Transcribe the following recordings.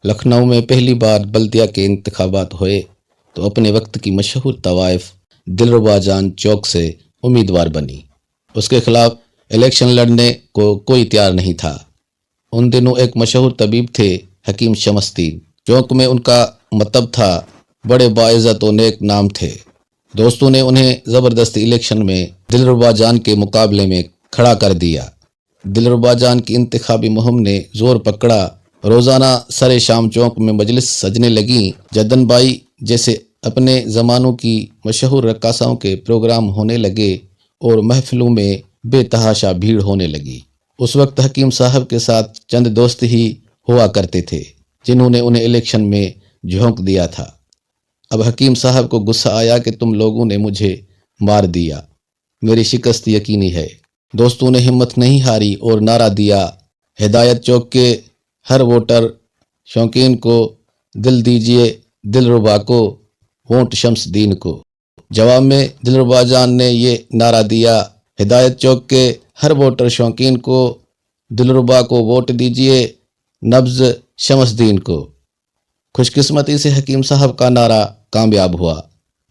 لکھنؤ میں پہلی بار بلدیہ کے انتخابات ہوئے تو اپنے وقت کی مشہور طوائف دلربا جان چوک سے امیدوار بنی۔ اس کے خلاف الیکشن لڑنے کو کوئی تیار نہیں تھا۔ ان دنوں ایک مشہور طبیب تھے حکیم شمس الدین، چوک میں ان کا مطب تھا، بڑے باعزت و نیک نام تھے۔ دوستوں نے انہیں زبردستی الیکشن میں دلربا جان کے مقابلے میں کھڑا کر دیا۔ دلربا جان کی انتخابی مہم نے زور پکڑا۔ روزانہ سر شام چوک میں مجلس سجنے لگیں۔ جدن بائی جیسے اپنے زمانوں کی مشہور رقاصاؤں کے پروگرام ہونے لگے اور محفلوں میں بے تحاشا بھیڑ ہونے لگی۔ اس وقت حکیم صاحب کے ساتھ چند دوست ہی ہوا کرتے تھے جنہوں نے انہیں الیکشن میں جھونک دیا تھا۔ اب حکیم صاحب کو غصہ آیا کہ تم لوگوں نے مجھے مار دیا، میری شکست یقینی ہے۔ دوستوں نے ہمت نہیں ہاری اور نعرہ دیا، ہدایت چوک کے ہر ووٹر شوقین کو دل دیجئے، دلربا کو ووٹ شمس الدین کو۔ جواب میں دلربا جان نے یہ نعرہ دیا، ہدایت چوک کے ہر ووٹر شوقین کو دلربا کو ووٹ دیجئے، نبض شمس الدین کو۔ خوش قسمتی سے حکیم صاحب کا نعرہ کامیاب ہوا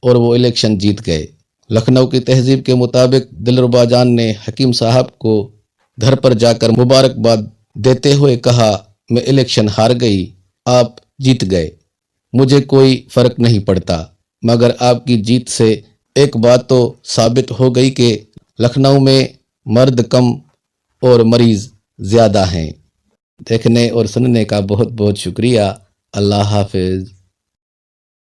اور وہ الیکشن جیت گئے۔ لکھنؤ کی تہذیب کے مطابق دلربا جان نے حکیم صاحب کو گھر پر جا کر مبارکباد دیتے ہوئے کہا، میں الیکشن ہار گئی، آپ جیت گئے، مجھے کوئی فرق نہیں پڑتا، مگر آپ کی جیت سے ایک بات تو ثابت ہو گئی کہ لکھنؤ میں مرد کم اور مریض زیادہ ہیں۔ دیکھنے اور سننے کا بہت بہت شکریہ۔ اللہ حافظ۔